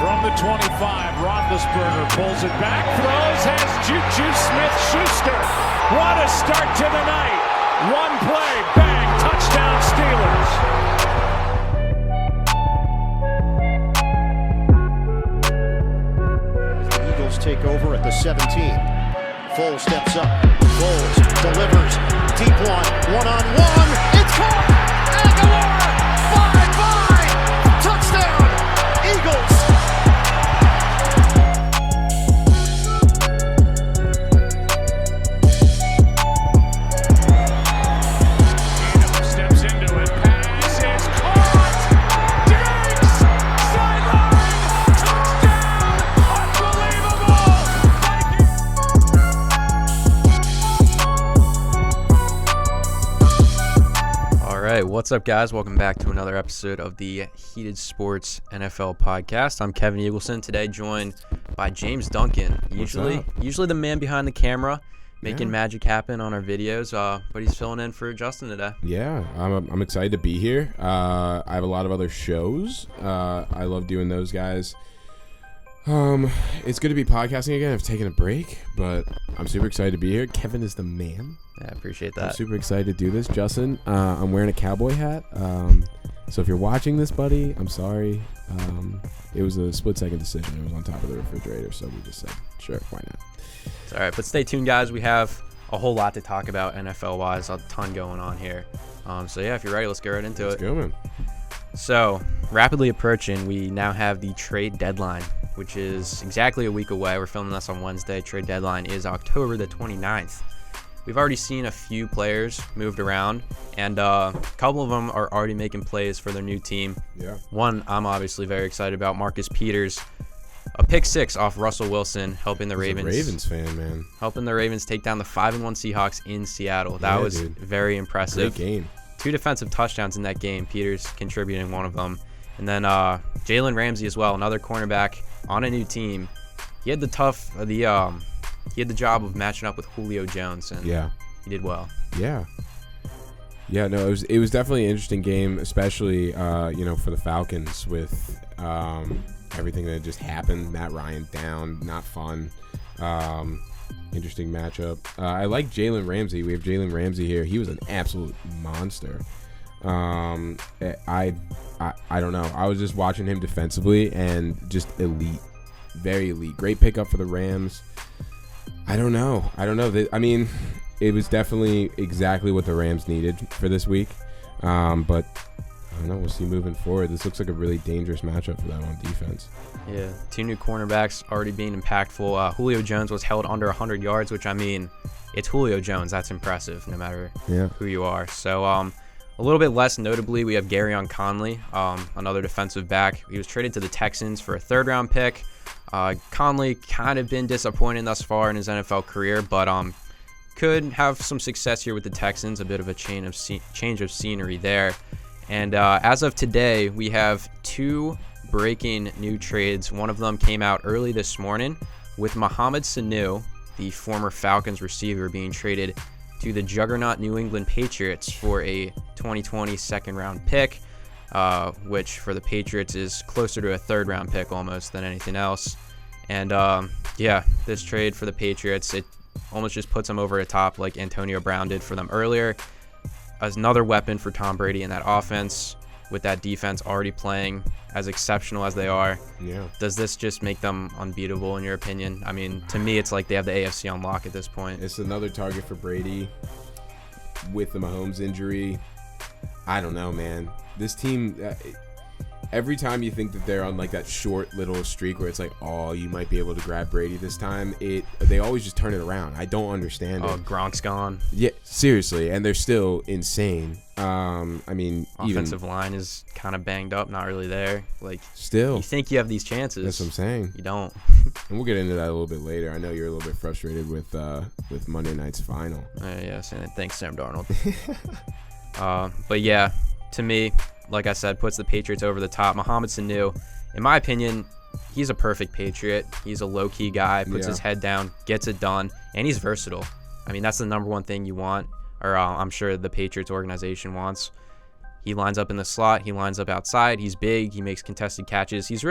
From the 25, Roethlisberger pulls it back, throws, has Juju Smith-Schuster. What a start to the night. One play, bang, touchdown Steelers. The Eagles take over at the 17. Foles steps up. Foles delivers. Deep one-on-one. It's caught. Aguilar. Bye-bye. Touchdown. Eagles. Steps into it. Pass is caught. Diggs. Sideline. Touchdown. Unbelievable. All right, what's up, guys? Welcome back to another episode of the Heated Sports NFL podcast. I'm Kevin Eagleson, today joined by James Duncan. Usually the man behind the camera, making magic happen on our videos, but he's filling in for Justin today. Yeah, I'm excited to be here. I have a lot of other shows. I love doing those, guys. It's good to be podcasting again. I've taken a break, but I'm super excited to be here. Kevin is the man. Yeah, I appreciate that. I'm super excited to do this, Justin. I'm wearing a cowboy hat. So if you're watching this, buddy, I'm sorry. It was a split-second decision. It was on top of the refrigerator, so we just said, sure, why not? It's all right, but stay tuned, guys. We have a whole lot to talk about NFL-wise, a ton going on here. So, yeah, if you're ready, let's get right into it. Let's go, man. So, rapidly approaching, we now have the trade deadline, which is exactly a week away. We're filming this on Wednesday. Trade deadline is October the 29th. We've already seen a few players moved around, and a couple of them are already making plays for their new team. Yeah. One I'm obviously very excited about, Marcus Peters. A pick six off Russell Wilson, helping the Ravens. He's a Ravens fan, man. Helping the Ravens take down the 5-1 Seahawks in Seattle. That was very impressive. Great game. 2 defensive touchdowns in that game. Peters contributing one of them. And then Jalen Ramsey as well, another cornerback on a new team. He had the job of matching up with Julio Jones, and he did well. Yeah, no, it was definitely an interesting game, especially for the Falcons with everything that just happened. Matt Ryan down, not fun. Interesting matchup. I like Jalen Ramsey. We have Jalen Ramsey here. He was an absolute monster. I don't know. I was just watching him defensively and just elite, very elite. Great pickup for the Rams. I don't know. I mean, it was definitely exactly what the Rams needed for this week. But I don't know. We'll see moving forward. This looks like a really dangerous matchup for them on defense. Yeah, 2 new cornerbacks already being impactful. Julio Jones was held under 100 yards, which, I mean, it's Julio Jones. That's impressive no matter who you are. So, a little bit less notably, we have Garyon Conley, another defensive back. He was traded to the Texans for a third-round pick. Conley kind of been disappointing thus far in his NFL career, but could have some success here with the Texans, a bit of a change of scenery there. And as of today, we have 2 breaking new trades. One of them came out early this morning with Mohamed Sanu, the former Falcons receiver, being traded to the juggernaut New England Patriots for a 2020 second-round pick, which for the Patriots is closer to a third-round pick almost than anything else. And, this trade for the Patriots, it almost just puts them over the top like Antonio Brown did for them earlier. As another weapon for Tom Brady in that offense, with that defense already playing as exceptional as they are. Yeah. Does this just make them unbeatable in your opinion? I mean, to me, it's like they have the AFC on lock at this point. It's another target for Brady with the Mahomes injury. I don't know, man. This team, every time you think that they're on like that short little streak where it's like, oh, you might be able to grab Brady this time, they always just turn it around. I don't understand it. Gronk's gone. Yeah, seriously, and they're still insane. I mean, offensive line is kind of banged up, not really there. Like, still, you think you have these chances. That's what I'm saying. You don't. And we'll get into that a little bit later. I know you're a little bit frustrated with Monday night's final. Yes, and thanks, Sam Darnold. But yeah, to me, like I said, puts the Patriots over the top. Mohamed Sanu, in my opinion, he's a perfect Patriot. He's a low-key guy, puts his head down, gets it done, and he's versatile. I mean, that's the number one thing you want, or I'm sure the Patriots organization wants. He lines up in the slot. He lines up outside. He's big. He makes contested catches. He's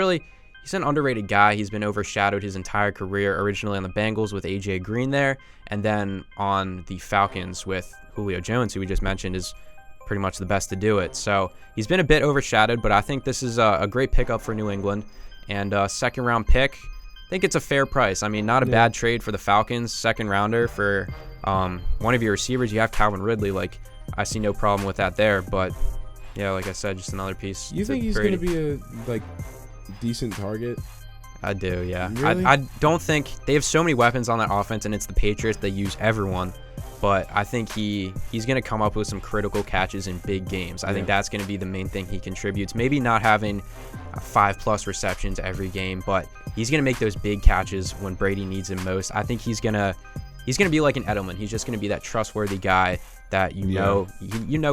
he's an underrated guy. He's been overshadowed his entire career, originally on the Bengals with A.J. Green there, and then on the Falcons with Julio Jones, who we just mentioned is pretty much the best to do it. So he's been a bit overshadowed, but I think this is a great pickup for New England. And second-round pick, I think it's a fair price. I mean, not a bad trade for the Falcons. Second-rounder for one of your receivers. You have Calvin Ridley. Like, I see no problem with that there. But, yeah, like I said, just another piece. You think he's going to be a, decent target? I do, yeah. Really? I don't think – they have so many weapons on that offense, and it's the Patriots. They use everyone. But I think he's going to come up with some critical catches in big games. I think that's going to be the main thing he contributes. Maybe not having 5+ receptions every game, but he's going to make those big catches when Brady needs him most. I think he's going to be like an Edelman. He's just going to be that trustworthy guy that you know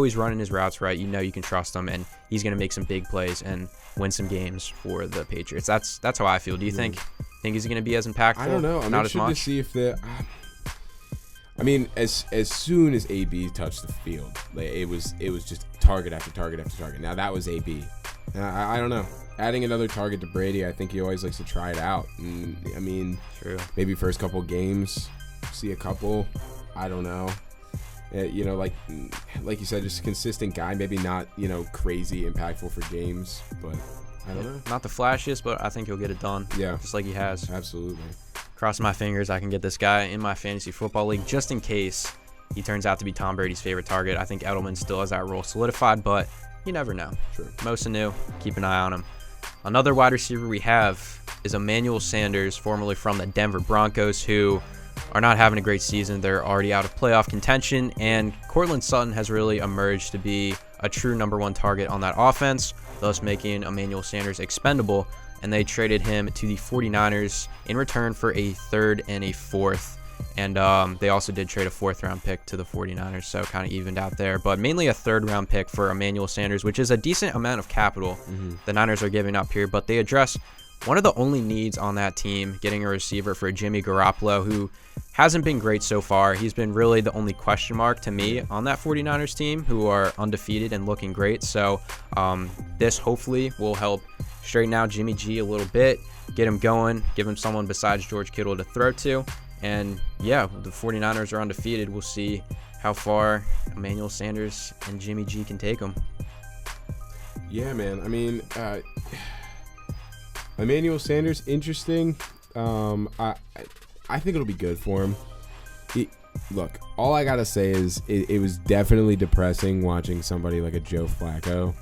he's running his routes right. You know you can trust him, and he's going to make some big plays and win some games for the Patriots. That's how I feel. Do you think he's going to be as impactful? I don't know. I'm not as interested much. to see if the. I mean, as soon as AB touched the field, it was just target after target after target. Now that was AB. I don't know. Adding another target to Brady, I think he always likes to try it out. And, I mean, True. Maybe first couple games, see a couple. I don't know. Like you said, just a consistent guy. Maybe not, crazy impactful for games, but I don't know. Not the flashiest, but I think he'll get it done. Yeah, just like he has. Absolutely. Cross my fingers I can get this guy in my fantasy football league just in case he turns out to be Tom Brady's favorite target. I think Edelman still has that role solidified, but you never know. Sure. Mo Sanu, keep an eye on him. Another wide receiver we have is Emmanuel Sanders, formerly from the Denver Broncos, who are not having a great season. They're already out of playoff contention, and Courtland Sutton has really emerged to be a true number one target on that offense, thus making Emmanuel Sanders expendable. And they traded him to the 49ers in return for a third and a fourth. And they also did trade a fourth-round pick to the 49ers, so kind of evened out there. But mainly a third-round pick for Emmanuel Sanders, which is a decent amount of capital the Niners are giving up here. But they address one of the only needs on that team, getting a receiver for Jimmy Garoppolo, who hasn't been great so far. He's been really the only question mark to me on that 49ers team, who are undefeated and looking great. So this hopefully will help straighten out Jimmy G a little bit, get him going, give him someone besides George Kittle to throw to. And yeah, the 49ers are undefeated. We'll see how far Emmanuel Sanders and Jimmy G can take them. Yeah, man. I mean, Emmanuel Sanders, interesting. I think it'll be good for him. Look, all I gotta say is it was definitely depressing watching somebody like a Joe Flacco.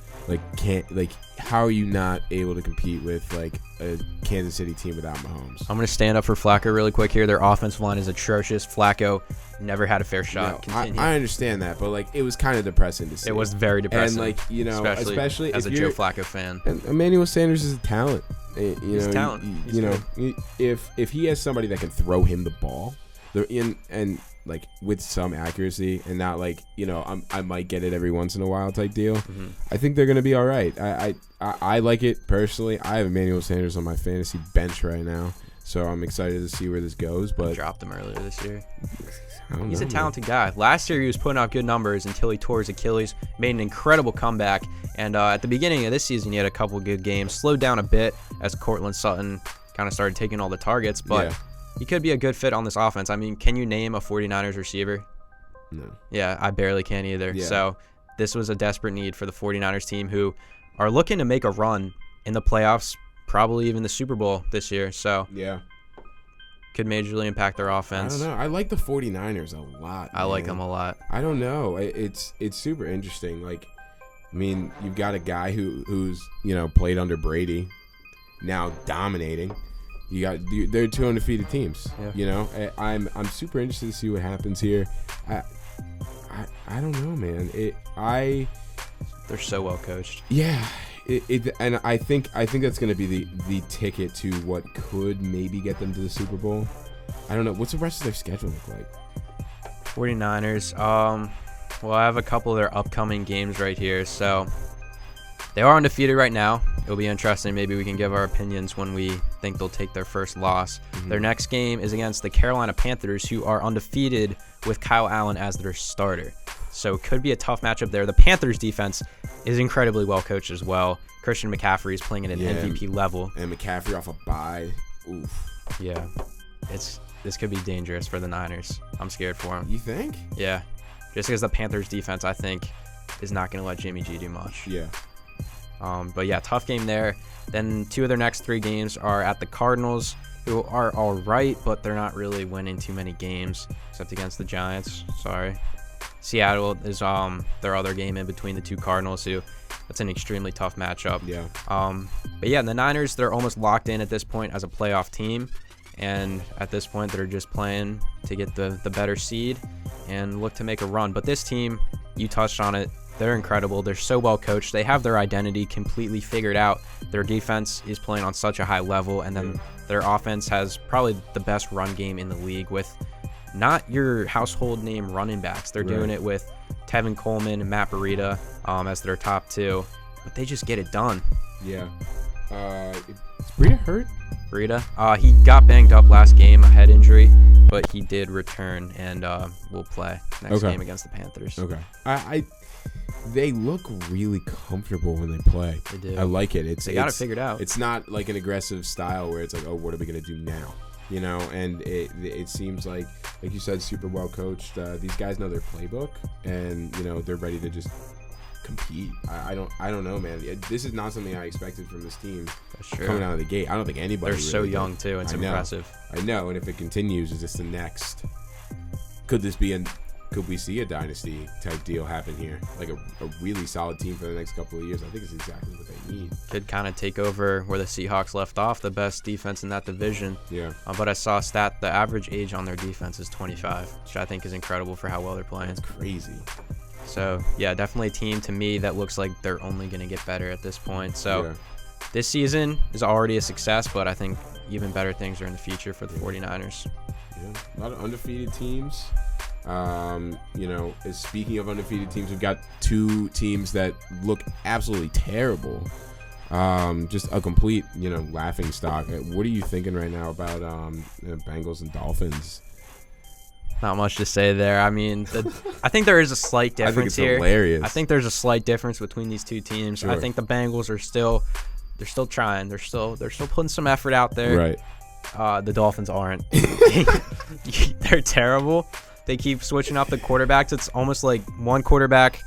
How are you not able to compete with a Kansas City team without Mahomes? I'm going to stand up for Flacco really quick here. Their offensive line is atrocious. Flacco never had a fair shot. I understand that, but it was kind of depressing to see. It was very depressing. And especially as if a Joe Flacco fan. And Emmanuel Sanders is a talent. He's talent. If he has somebody that can throw him the ball, they're in and with some accuracy and not I might get it every once in a while type deal. I think they're gonna be all right. I like it personally. I have Emmanuel Sanders on my fantasy bench right now, so I'm excited to see where this goes. But I dropped him earlier this year. He's a talented guy. Last year he was putting out good numbers until he tore his Achilles, made an incredible comeback, and at the beginning of this season he had a couple good games, slowed down a bit as Courtland Sutton kind of started taking all the targets, but he could be a good fit on this offense. I mean, can you name a 49ers receiver? No. Yeah, I barely can either. Yeah. So this was a desperate need for the 49ers team, who are looking to make a run in the playoffs, probably even the Super Bowl this year. So yeah, could majorly impact their offense. I don't know. I like the 49ers a lot. I like them a lot. I don't know. It's super interesting. You've got a guy who's played under Brady, now dominating. They're two undefeated teams. Yeah. I'm super interested to see what happens here. I don't know, man. They're so well coached. Yeah. And I think that's going to be the ticket to what could maybe get them to the Super Bowl. I don't know. What's the rest of their schedule look like? 49ers. Well, I have a couple of their upcoming games right here. So they are undefeated right now. It'll be interesting. Maybe we can give our opinions when we think they'll take their first loss. Their next game is against the Carolina Panthers, who are undefeated with Kyle Allen as their starter. So it could be a tough matchup there. The Panthers defense is incredibly well coached as well. Christian McCaffrey is playing at an MVP level. And McCaffrey off a bye. Oof. Yeah. This could be dangerous for the Niners. I'm scared for him. You think? Yeah. Just because the Panthers defense, I think, is not going to let Jimmy G do much. Yeah. But yeah, tough game there. Then 2 of their next 3 games are at the Cardinals, who are all right, but they're not really winning too many games, except against the Giants. Sorry. Seattle is their other game in between the 2 Cardinals, who that's an extremely tough matchup. Yeah. But yeah, the Niners, they're almost locked in at this point as a playoff team. And at this point, they're just playing to get the better seed and look to make a run. But this team, you touched on it, they're incredible. They're so well coached. They have their identity completely figured out. Their defense is playing on such a high level. And then their offense has probably the best run game in the league with not your household name running backs. They're doing it with Tevin Coleman and Matt Breida as their top 2. But they just get it done. Yeah. Is Breida hurt? Breida? He got banged up last game, a head injury, but he did return and will play next game against the Panthers. Okay. They look really comfortable when they play. They do. I like it. They got it figured out. It's not like an aggressive style where it's like, oh, what are we going to do now? You know, and it seems like you said, super well coached. These guys know their playbook, and you know they're ready to just compete. I don't know, man. This is not something I expected from this team. That's true. Coming out of the gate. I don't think anybody. They're so young too. It's impressive. I know, and if it continues, is this the next? Could we see a dynasty type deal happen here? Like a really solid team for the next couple of years. I think it's exactly what they need. Could kind of take over where the Seahawks left off, the best defense in that division. Yeah. But I saw a stat, the average age on their defense is 25, which I think is incredible for how well they're playing. That's crazy. So, yeah, definitely a team to me that looks like they're only going to get better at this point. So, This season is already a success, but I think even better things are in the future for the 49ers. Yeah, a lot of undefeated teams. You know, speaking of undefeated teams, we've got 2 teams that look absolutely terrible. Just a complete, laughing stock. What are you thinking right now about Bengals and Dolphins? Not much to say there. I mean, I think there is a slight difference I think it's here. Hilarious. I think there's a slight difference between these 2 teams. Sure. I think the Bengals are still trying. They're still putting some effort out there. Right. The Dolphins aren't. They're terrible. They keep switching up the quarterbacks. It's almost like one quarterback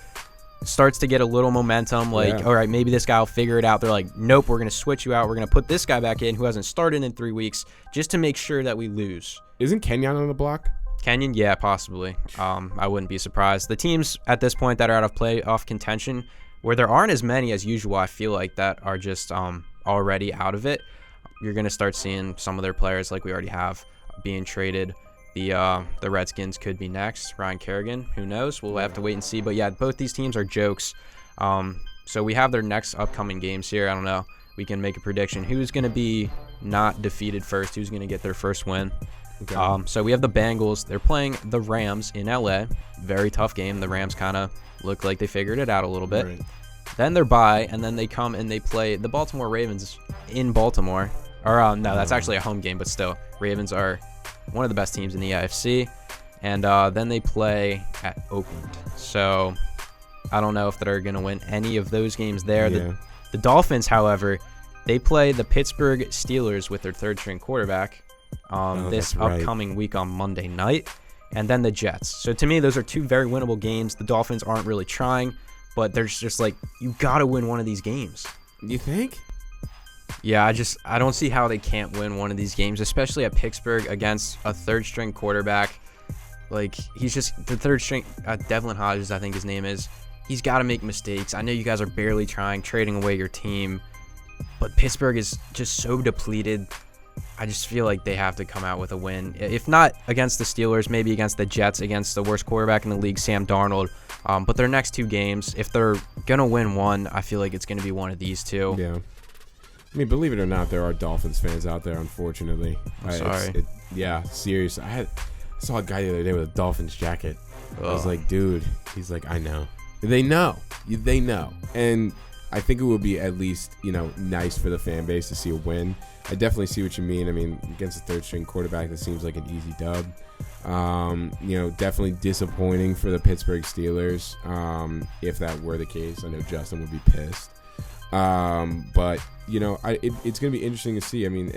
starts to get a little momentum. Like, all right, maybe this guy will figure it out. They're like, nope, we're going to switch you out. We're going to put this guy back in who hasn't started in 3 weeks just to make sure that we lose. Isn't Kenyon on the block? Kenyon, yeah, possibly. I wouldn't be surprised. The teams at this point that are out of playoff contention, where there aren't as many as usual, I feel like, that are just already out of it. You're going to start seeing some of their players, like we already have, being traded. The Redskins could be next. Ryan Kerrigan, who knows? We'll have to wait and see. But yeah, both these teams are jokes. So we have their next upcoming games here. I don't know. We can make a prediction. Who's going to be not defeated first? Who's going to get their first win? Okay. So we have the Bengals. They're playing the Rams in LA. Very tough game. The Rams kind of look like they figured it out a little bit. Right. Then they're bye, and then they come and they play the Baltimore Ravens in Baltimore. Or no, that's actually a home game, but still, Ravens are one of the best teams in the AFC. And then they play at Oakland. So I don't know if they're going to win any of those games there. Yeah. The Dolphins, however, they play the Pittsburgh Steelers with their third-string quarterback this upcoming week on Monday night, and then the Jets. So to me, those are 2 very winnable games. The Dolphins aren't really trying, but there's just like, you got to win one of these games. You think? Yeah, I don't see how they can't win one of these games, especially at Pittsburgh against a third-string quarterback. Like, he's just the third-string, Devlin Hodges, I think his name is. He's got to make mistakes. I know you guys are barely trying, trading away your team, but Pittsburgh is just so depleted. I just feel like they have to come out with a win. If not against the Steelers, maybe against the Jets, against the worst quarterback in the league, Sam Darnold. But their next 2 games, if they're going to win one, I feel like it's going to be one of these 2. Yeah. I mean, believe it or not, there are Dolphins fans out there, unfortunately. I'm sorry. Yeah, seriously. I saw a guy the other day with a Dolphins jacket. I was like, dude, he's like, I know. They know. And I think it would be at least, nice for the fan base to see a win. I definitely see what you mean. I mean, against a third-string quarterback, that seems like an easy dub. Definitely disappointing for the Pittsburgh Steelers, if that were the case. I know Justin would be pissed. But, it's going to be interesting to see. I mean,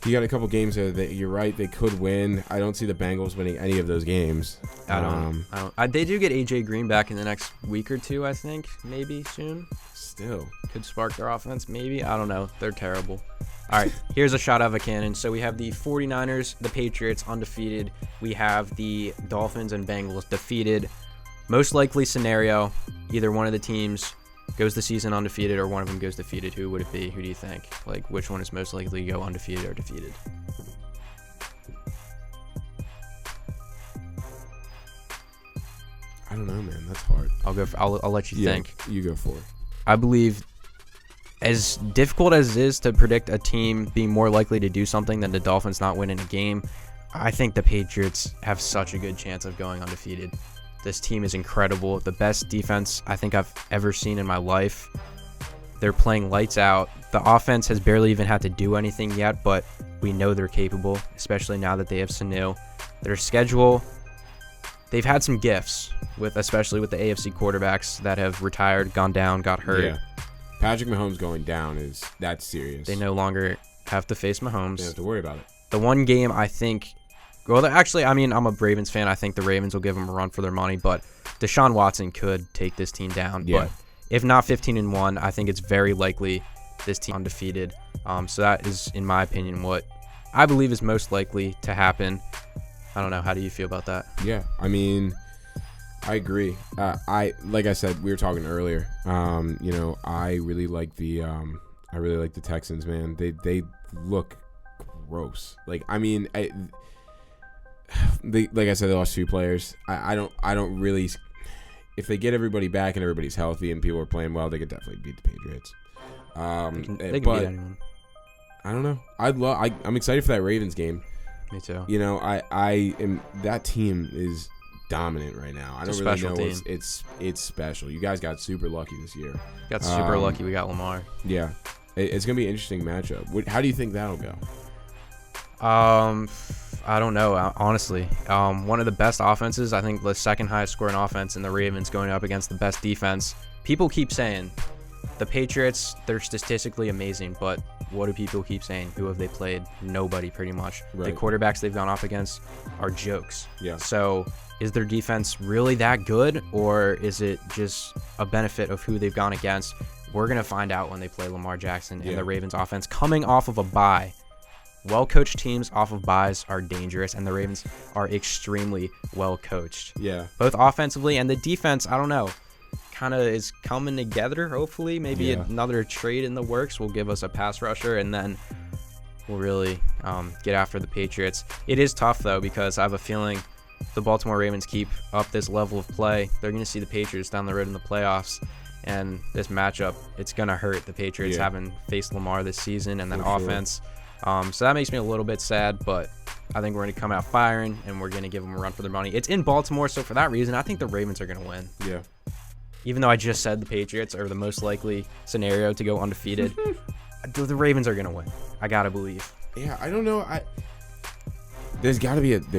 you got a couple games there that you're right, they could win. I don't see the Bengals winning any of those games. I don't. They do get AJ Green back in the next week or two, I think, maybe soon. Still could spark their offense, maybe. I don't know. They're terrible. All right, here's a shot out of a cannon. So we have the 49ers, the Patriots undefeated. We have the Dolphins and Bengals defeated. Most likely scenario, either one of the teams goes the season undefeated or one of them goes defeated. Who would it be? Who do you think? Like, which one is most likely to go undefeated or defeated? I don't know, man. That's hard. I'll let you think. You go for it. I believe, as difficult as it is to predict a team being more likely to do something than the Dolphins not winning a game, I think the Patriots have such a good chance of going undefeated. This team is incredible. The best defense I think I've ever seen in my life. They're playing lights out. The offense has barely even had to do anything yet, but we know they're capable, especially now that they have Sanu. Their schedule, they've had some gifts, especially with the AFC quarterbacks that have retired, gone down, got hurt. Yeah. Patrick Mahomes going down that's serious. They no longer have to face Mahomes. They don't have to worry about it. The one game I think, I'm a Ravens fan. I think the Ravens will give them a run for their money, but Deshaun Watson could take this team down. Yeah. But if not 15-1, I think it's very likely this team undefeated. So that is, in my opinion, what I believe is most likely to happen. I don't know. How do you feel about that? Yeah, I mean, I agree. Like I said, we were talking earlier. I really like the Texans, man. They look gross. Like I said, they lost 2 players. I don't really. If they get everybody back and everybody's healthy and people are playing well, they could definitely beat the Patriots. They can beat anyone. I don't know. I'm excited for that Ravens game. Me too. I am. That team is dominant right now. I don't really know. Team. It's special. You guys got super lucky this year. Got super lucky. We got Lamar. Yeah, it's gonna be an interesting matchup. How do you think that'll go? I don't know. Honestly, one of the best offenses. I think the second highest scoring offense in the Ravens going up against the best defense. People keep saying the Patriots, they're statistically amazing, but what do people keep saying? Who have they played? Nobody, pretty much. Right. The quarterbacks they've gone up against are jokes. Yeah. So is their defense really that good, or is it just a benefit of who they've gone against? We're going to find out when they play Lamar Jackson and the Ravens offense coming off of a bye. Well-coached teams off of byes are dangerous, and the Ravens are extremely well-coached. Yeah. Both offensively and the defense, I don't know, kind of is coming together, hopefully. Maybe another trade in the works will give us a pass rusher, and then we'll really get after the Patriots. It is tough, though, because I have a feeling the Baltimore Ravens keep up this level of play. They're going to see the Patriots down the road in the playoffs, and this matchup, it's going to hurt the Patriots having faced Lamar this season and that offense. So that makes me a little bit sad, but I think we're going to come out firing, and we're going to give them a run for their money. It's in Baltimore, so for that reason, I think the Ravens are going to win. Yeah. Even though I just said the Patriots are the most likely scenario to go undefeated, the Ravens are going to win. I got to believe. Yeah, I don't know. There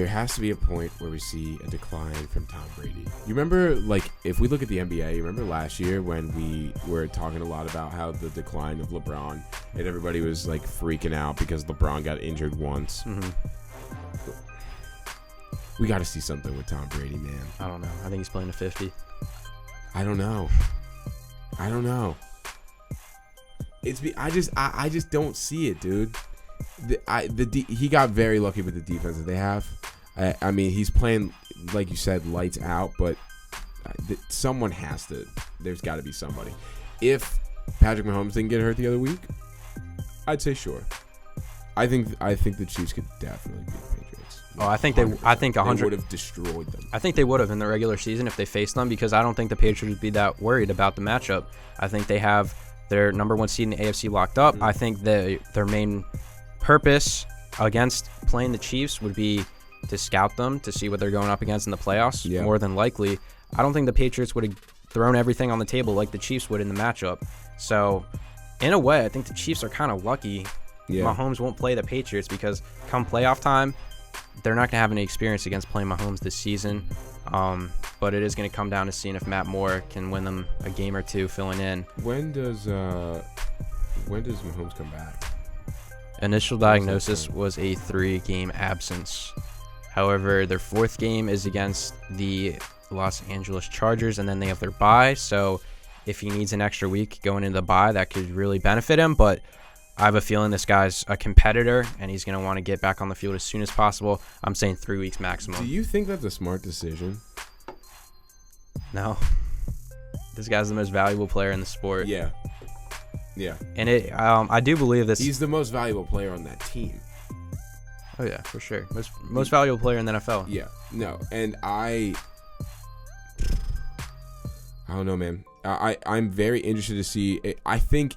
has to be a point where we see a decline from Tom Brady. You remember, if we look at the NBA, you remember last year when we were talking a lot about how the decline of LeBron, and everybody was freaking out because LeBron got injured once. Mm-hmm. We got to see something with Tom Brady, man. I don't know. I think he's playing to 50. I don't know. I just don't see it, dude. He got very lucky with the defense that they have. I mean, he's playing, like you said, lights out, but someone has to. There's got to be somebody. If Patrick Mahomes didn't get hurt the other week, I'd say sure. I think the Chiefs could definitely beat the Patriots. Oh, I think 100 they would have destroyed them. I think they would have in the regular season if they faced them, because I don't think the Patriots would be that worried about the matchup. I think they have their number 1 seed in the AFC locked up. Mm-hmm. I think their main purpose against playing the Chiefs would be to scout them to see what they're going up against in the playoffs. More than likely, I don't think the Patriots would have thrown everything on the table like the Chiefs would in the matchup. So, in a way, I think the Chiefs are kind of lucky. Mahomes won't play the Patriots because come playoff time, they're not going to have any experience against playing Mahomes this season. But it is going to come down to seeing if Matt Moore can win them a game or two filling in. When does Mahomes come back? Initial diagnosis was a 3-game absence. However, their 4th game is against the Los Angeles Chargers, and then they have their bye. So if he needs an extra week going into the bye, that could really benefit him. But I have a feeling this guy's a competitor, and he's going to want to get back on the field as soon as possible. I'm saying 3 weeks maximum. Do you think that's a smart decision? No. This guy's the most valuable player in the sport. Yeah. And I do believe this. He's the most valuable player on that team. Oh, yeah, for sure. Most valuable player in the NFL. Yeah. No. And I don't know, man. I'm very interested to see. I think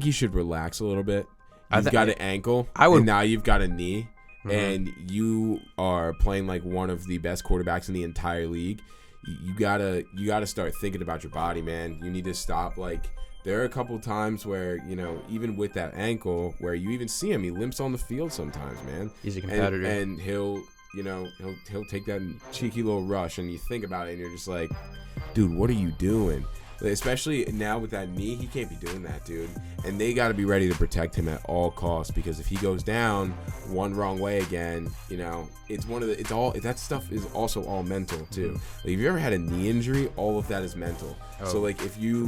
he should relax a little bit. You've got an ankle, and now you've got a knee, and you are playing like one of the best quarterbacks in the entire league. You gotta start thinking about your body, man. You need to stop. Like, there are a couple times where, even with that ankle, where you even see him, he limps on the field sometimes, man. He's a competitor, and he'll take that cheeky little rush, and you think about it, and you're just like, dude, what are you doing? Especially now with that knee, he can't be doing that, dude. And they got to be ready to protect him at all costs, because if he goes down one wrong way again, that stuff is also all mental too. Like, if you ever had a knee injury, all of that is mental. So like, if you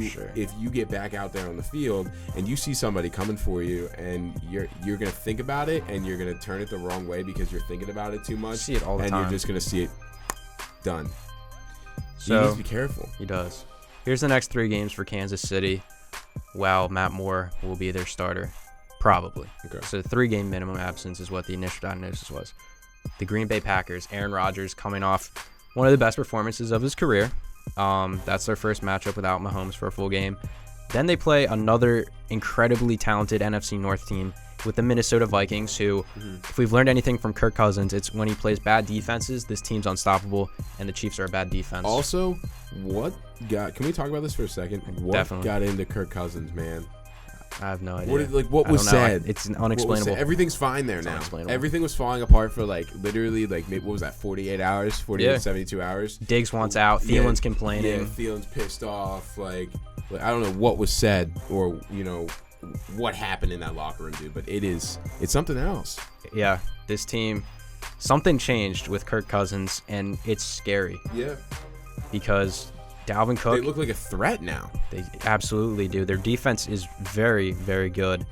get back out there on the field and you see somebody coming for you, and you're gonna think about it, and you're gonna turn it the wrong way because you're thinking about it too much, see it all the time, and you're just gonna see it done. So he needs to be careful. He does. Here's the next 3 games for Kansas City. Wow, Matt Moore will be their starter. Probably. Okay. So 3-game minimum absence is what the initial diagnosis was. The Green Bay Packers, Aaron Rodgers coming off one of the best performances of his career. That's their first matchup without Mahomes for a full game. Then they play another incredibly talented NFC North team with the Minnesota Vikings, who, if we've learned anything from Kirk Cousins, it's when he plays bad defenses, this team's unstoppable, and the Chiefs are a bad defense. Also, can we talk about this for a second? What got into Kirk Cousins, man? I have no idea. What was said? It's unexplainable. Everything's fine there now. Everything was falling apart for literally what was that, 48 hours? 72 hours? Diggs wants out. Thielen's complaining. Yeah, Thielen's pissed off. Like, I don't know what was said or, what happened in that locker room, dude, but it's something else. Yeah, this team, something changed with Kirk Cousins, and it's scary. Yeah. Because Dalvin Cook, they look like a threat now. They absolutely do. Their defense is very, very good.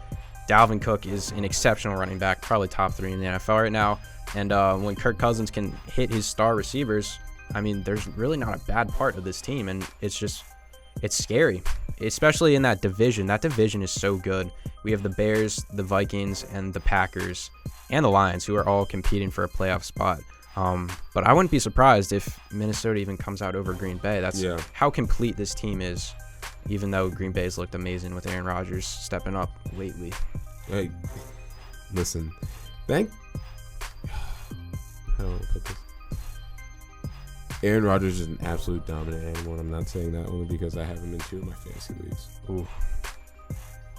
Dalvin Cook is an exceptional running back, probably top 3 in the NFL right now. And when Kirk Cousins can hit his star receivers, I mean, there's really not a bad part of this team, and it's scary, especially in that division. That division is so good. We have the Bears, the Vikings, and the Packers, and the Lions, who are all competing for a playoff spot. But I wouldn't be surprised if Minnesota even comes out over Green Bay. That's how complete this team is, even though Green Bay's looked amazing with Aaron Rodgers stepping up lately. Hey, listen, how do I put this? Aaron Rodgers is an absolute dominant animal, and I'm not saying that only because I have him in 2 of my fantasy leagues. Ooh.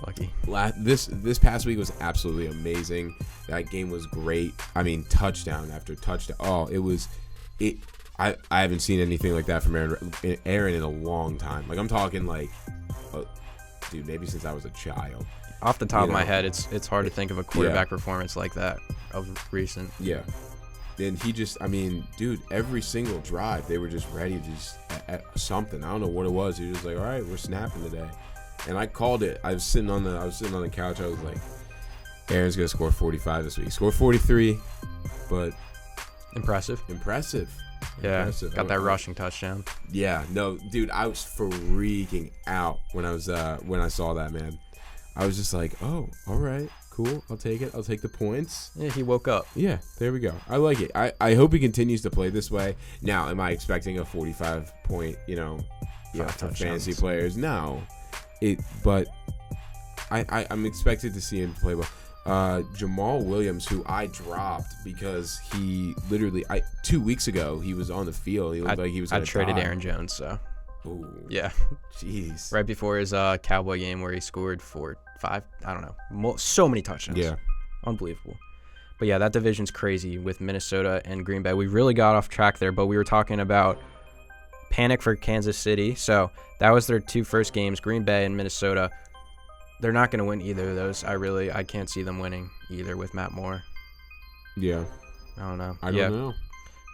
Lucky. This past week was absolutely amazing. That game was great. I mean, touchdown after touchdown. Oh, I haven't seen anything like that from Aaron in a long time. Like, I'm talking dude, maybe since I was a child. Off the top of my head, it's hard to think of a quarterback performance like that of recent. Yeah. And he just, I mean, dude, every single drive, they were just ready to just something. I don't know what it was. He was like, all right, we're snapping today. And I called it. I was sitting on the couch. I was like, Aaron's going to score 45 this week. Score 43, but impressive. Yeah, impressive. Got that rushing touchdown. Yeah, no, dude, I was freaking out when I saw that, man. I was just like, oh, all right, cool. I'll take it. I'll take the points. Yeah, he woke up. Yeah, there we go. I like it. I hope he continues to play this way. Now, am I expecting a 45-point, for fantasy players? No. But I'm expected to see him play well. Jamal Williams, who I dropped because he literally 2 weeks ago he was on the field. He looked like he was. I traded die. Aaron Jones, so Ooh. Yeah. Jeez. Right before his Cowboy game where he scored 5, I don't know, so many touchdowns. Yeah. Unbelievable. But yeah, that division's crazy with Minnesota and Green Bay. We really got off track there, but we were talking about panic for Kansas City. So that was their 2 first games, Green Bay and Minnesota. They're not going to win either of those. I can't see them winning either with Matt Moore. Yeah. I don't know. I don't know.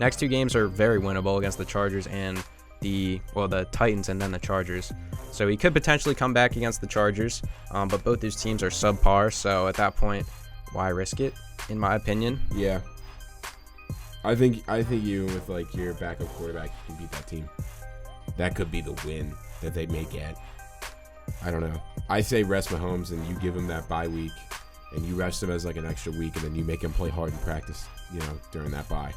Next 2 games are very winnable against the Chargers and the Titans and then the Chargers. So he could potentially come back against the Chargers, but both these teams are subpar. So at that point, why risk it? In my opinion. Yeah. I think you with like your backup quarterback, you can beat that team. That could be the win that they may get. I don't know. I say rest Mahomes and you give him that bye week, and you rest him as like an extra week, and then you make him play hard in practice, during that bye.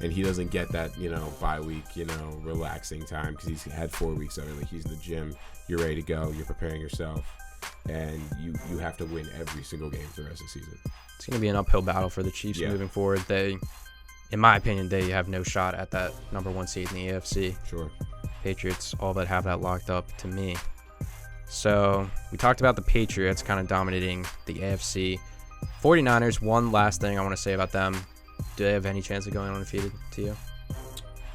And he doesn't get that, bye week, relaxing time because he's had 4 weeks of it. Like he's in the gym, you're ready to go, you're preparing yourself, and you have to win every single game for the rest of the season. It's going to be an uphill battle for the Chiefs moving forward. In my opinion, they have no shot at that number 1 seed in the AFC. Sure. Patriots all but have that locked up to me. So we talked about the Patriots kind of dominating the AFC. 49ers, one last thing I want to say about them. Do they have any chance of going undefeated to you?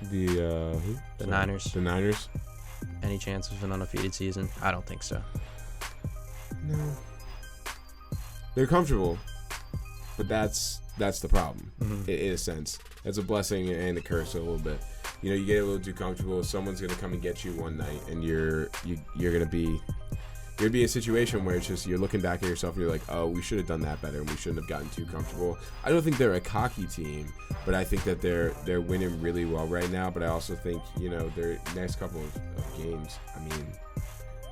The Niners. The Niners? Any chance of an undefeated season? I don't think so. No. They're comfortable, but that's the problem, in a sense. That's a blessing and a curse a little bit. You get a little too comfortable. Someone's gonna come and get you one night, and you're gonna be in a situation where it's just you're looking back at yourself and you're like, oh, we should have done that better, and we shouldn't have gotten too comfortable. I don't think they're a cocky team, but I think that they're winning really well right now. But I also think their next couple of games, I mean,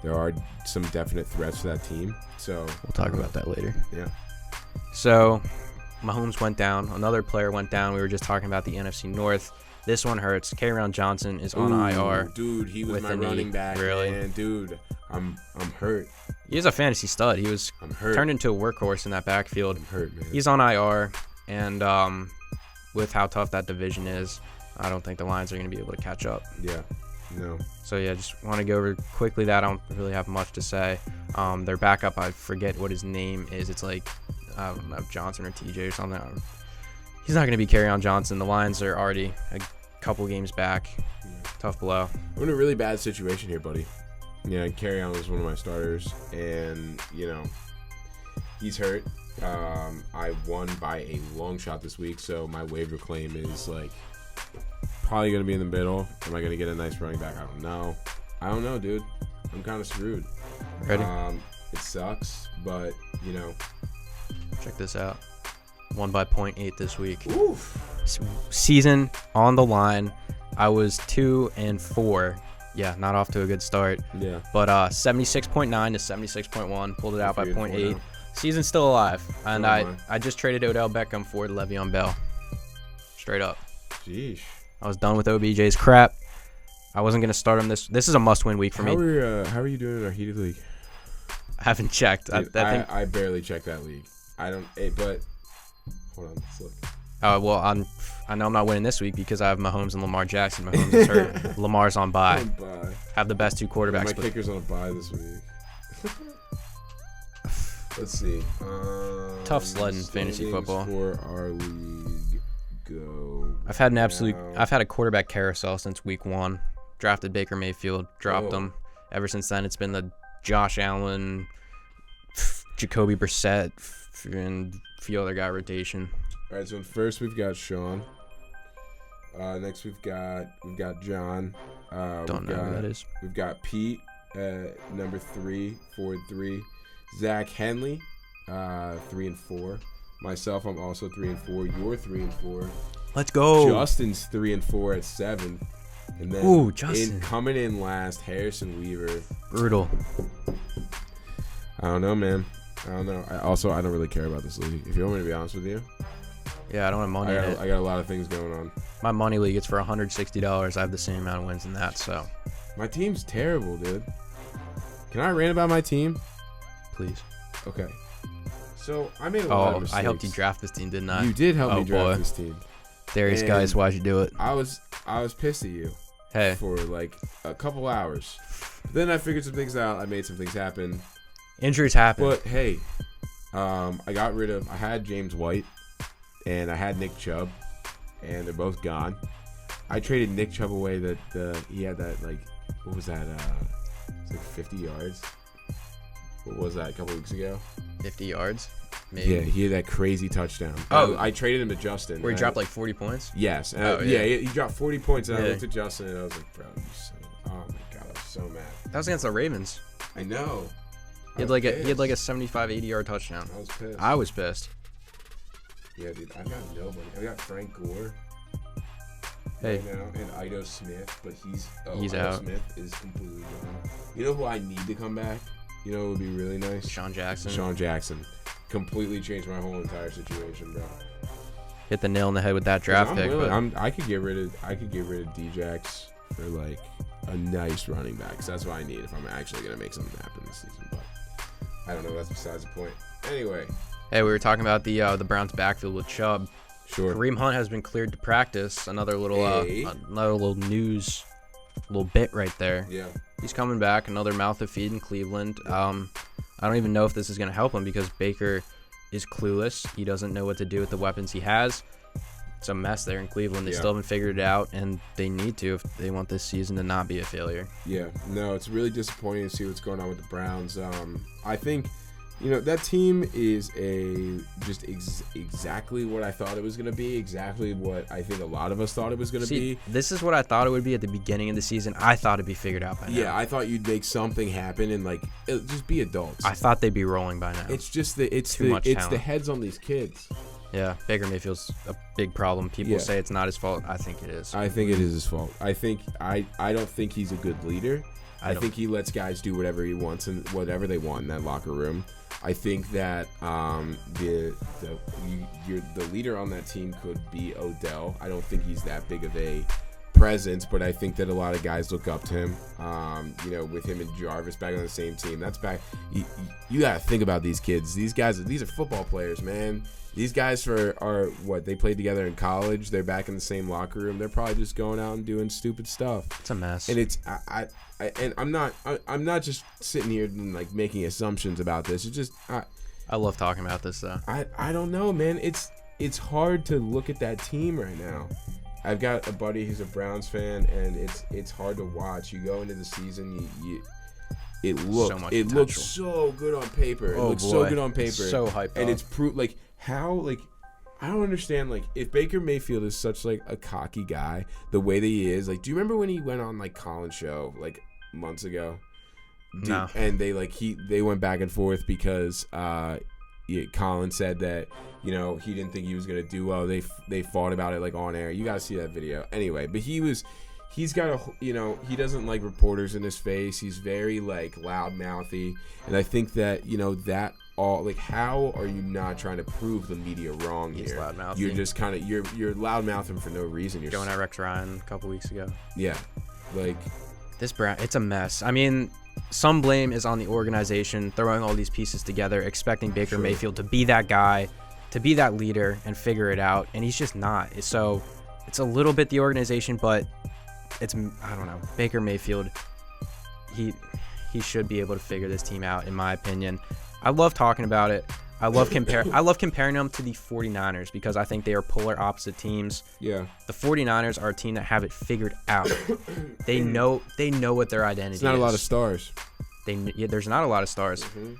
there are some definite threats to that team. So we'll talk about that later. Yeah. So Mahomes went down. Another player went down. We were just talking about the NFC North. This one hurts. Kerryon Johnson is on IR. Dude, he was my running back. Really? Man, dude, I'm hurt. He is a fantasy stud. He was turned into a workhorse in that backfield. I'm hurt, man. He's on IR, and with how tough that division is, I don't think the Lions are going to be able to catch up. Yeah. No. So, yeah, just want to go over quickly that. I don't really have much to say. Their backup, I forget what his name is. It's like, I don't know, Johnson or TJ or something. He's not going to be Kerryon Johnson. The Lions are already a couple games back. Yeah. Tough blow. I'm in a really bad situation here, buddy. Kerryon was one of my starters, and, he's hurt. I won by a long shot this week, so my waiver claim is, probably going to be in the middle. Am I going to get a nice running back? I don't know, dude. I'm kind of screwed. Ready? It sucks, but, Check this out. Won by 0.8 this week. Oof. Season on the line. I was 2-4. Yeah, not off to a good start. Yeah. But 76.9 to 76.1. Pulled it out by 0.8. Season's still alive. And I just traded Odell Beckham for Le'Veon Bell. Straight up. Jeez. I was done with OBJ's crap. I wasn't going to start him this. This is a must-win week for me. How are you doing in our heated league? I haven't checked. Dude, I barely check that league. I don't. But hold on. Let's look. Well, I know I'm not winning this week because I have Mahomes and Lamar Jackson. Mahomes is hurt. Lamar's on bye. Have the best 2 quarterbacks. My kicker's on a bye this week. Let's see. Tough sledding fantasy football. For our league, go. I've had a quarterback carousel since week 1. Drafted Baker Mayfield, dropped him. Ever since then, it's been the Josh Allen, Jacoby Brissett, and a few other guy rotation. All right, so first we've got Sean. Next we've got John. Don't know who that is. We've got Pete, number 3, 4-3. Zach Henley, 3-4. Myself, I'm also 3-4. You're 3-4. Let's go. Justin's 3-4 at 7. And then Justin. Coming in last, Harrison Weaver. Brutal. I don't know, man. I don't know. I don't really care about this league. If you want me to be honest with you. Yeah, I don't have money in it. I got a lot of things going on. My money league, it's for $160. I have the same amount of wins in that, so. My team's terrible, dude. Can I rant about my team? Please. Okay. So, I made a lot of mistakes. I helped you draft this team, didn't I? You did help me draft this team. Darius, guys, why'd you do it? I was pissed at you. for like a couple hours. Then I figured some things out. I made some things happen. Injuries happen. But hey, I had James White and I had Nick Chubb, and they're both gone. I traded Nick Chubb away. He had that, like, what was that? It's like 50 yards. What was that, a couple weeks ago? 50 yards? Maybe. Yeah, he had that crazy touchdown. Oh. I traded him to Justin. Where he dropped like 40 points? Yes. He dropped 40 points, and I looked at Justin, and I was like, bro, oh my God, I was so mad. That was against the Ravens. I know. He had like a 75, 80-yard touchdown. I was pissed. I was pissed. Yeah, dude, I got nobody. I got Frank Gore. Hey. Right now, and Ido Smith, but he's Ido out. Smith is completely gone. You know who I need to come back? You know what would be really nice? Sean Jackson. Sean Jackson. Completely changed my whole entire situation, bro. Hit the nail on the head with that draft pick. I could get rid of D-Jax for like a nice running back. Cause that's what I need if I'm actually gonna make something happen this season. But I don't know. That's besides the point. Anyway. Hey, we were talking about the Browns backfield with Chubb. Sure. Kareem Hunt has been cleared to practice. Another little news, little bit right there. Yeah. He's coming back. Another mouth to feed in Cleveland. I don't even know if this is going to help him because Baker is clueless. He doesn't know what to do with the weapons he has. It's a mess there in Cleveland. They still haven't figured it out, and they need to if they want this season to not be a failure. Yeah. No, it's really disappointing to see what's going on with the Browns. I think, that team is exactly what I thought it was going to be, exactly what I think a lot of us thought it was going to be. This is what I thought it would be at the beginning of the season. I thought it'd be figured out by now. Yeah, I thought you'd make something happen and just be adults. I thought they'd be rolling by now. It's just the heads on these kids. Yeah, Baker Mayfield's a big problem. People say it's not his fault. I think it is. I think it is his fault. I don't think he's a good leader. I think he lets guys do whatever he wants and whatever they want in that locker room. I think that the leader on that team could be Odell. I don't think he's that big of a presence, but I think that a lot of guys look up to him. With him and Jarvis back on the same team. That's back. You got to think about these kids. These guys, these are football players, man. These guys are what they played together in college. They're back in the same locker room. They're probably just going out and doing stupid stuff. It's a mess. And it's I'm not just sitting here and making assumptions about this. It's just I love talking about this though. I don't know, man. It's hard to look at that team right now. I've got a buddy who's a Browns fan, and it's hard to watch. You go into the season, it looks so good on paper. It looks so good on paper. So hyped. And it's I don't understand, if Baker Mayfield is such a cocky guy, the way that he is, do you remember when he went on Colin's show months ago? No. And they went back and forth because Colin said that he didn't think he was gonna do well. They fought about it on air. You gotta see that video. Anyway, but he's got he doesn't like reporters in his face. He's very loudmouthy, and I think that that all how are you not trying to prove the media wrong here? He's loudmouthy. You're just kind of you're loudmouthing for no reason. You're going at Rex Ryan a couple weeks ago. Yeah, this Brown, it's a mess. I mean, some blame is on the organization throwing all these pieces together, expecting Baker Mayfield to be that guy, to be that leader, and figure it out, and he's just not. So it's a little bit the organization, but I don't know. Baker Mayfield, he should be able to figure this team out, in my opinion. I love talking about it. I love comparing them to the 49ers because I think they are polar opposite teams. Yeah. The 49ers are a team that have it figured out. They know what their identity is. There's not a lot of stars. There's not a lot of stars. Mm-hmm.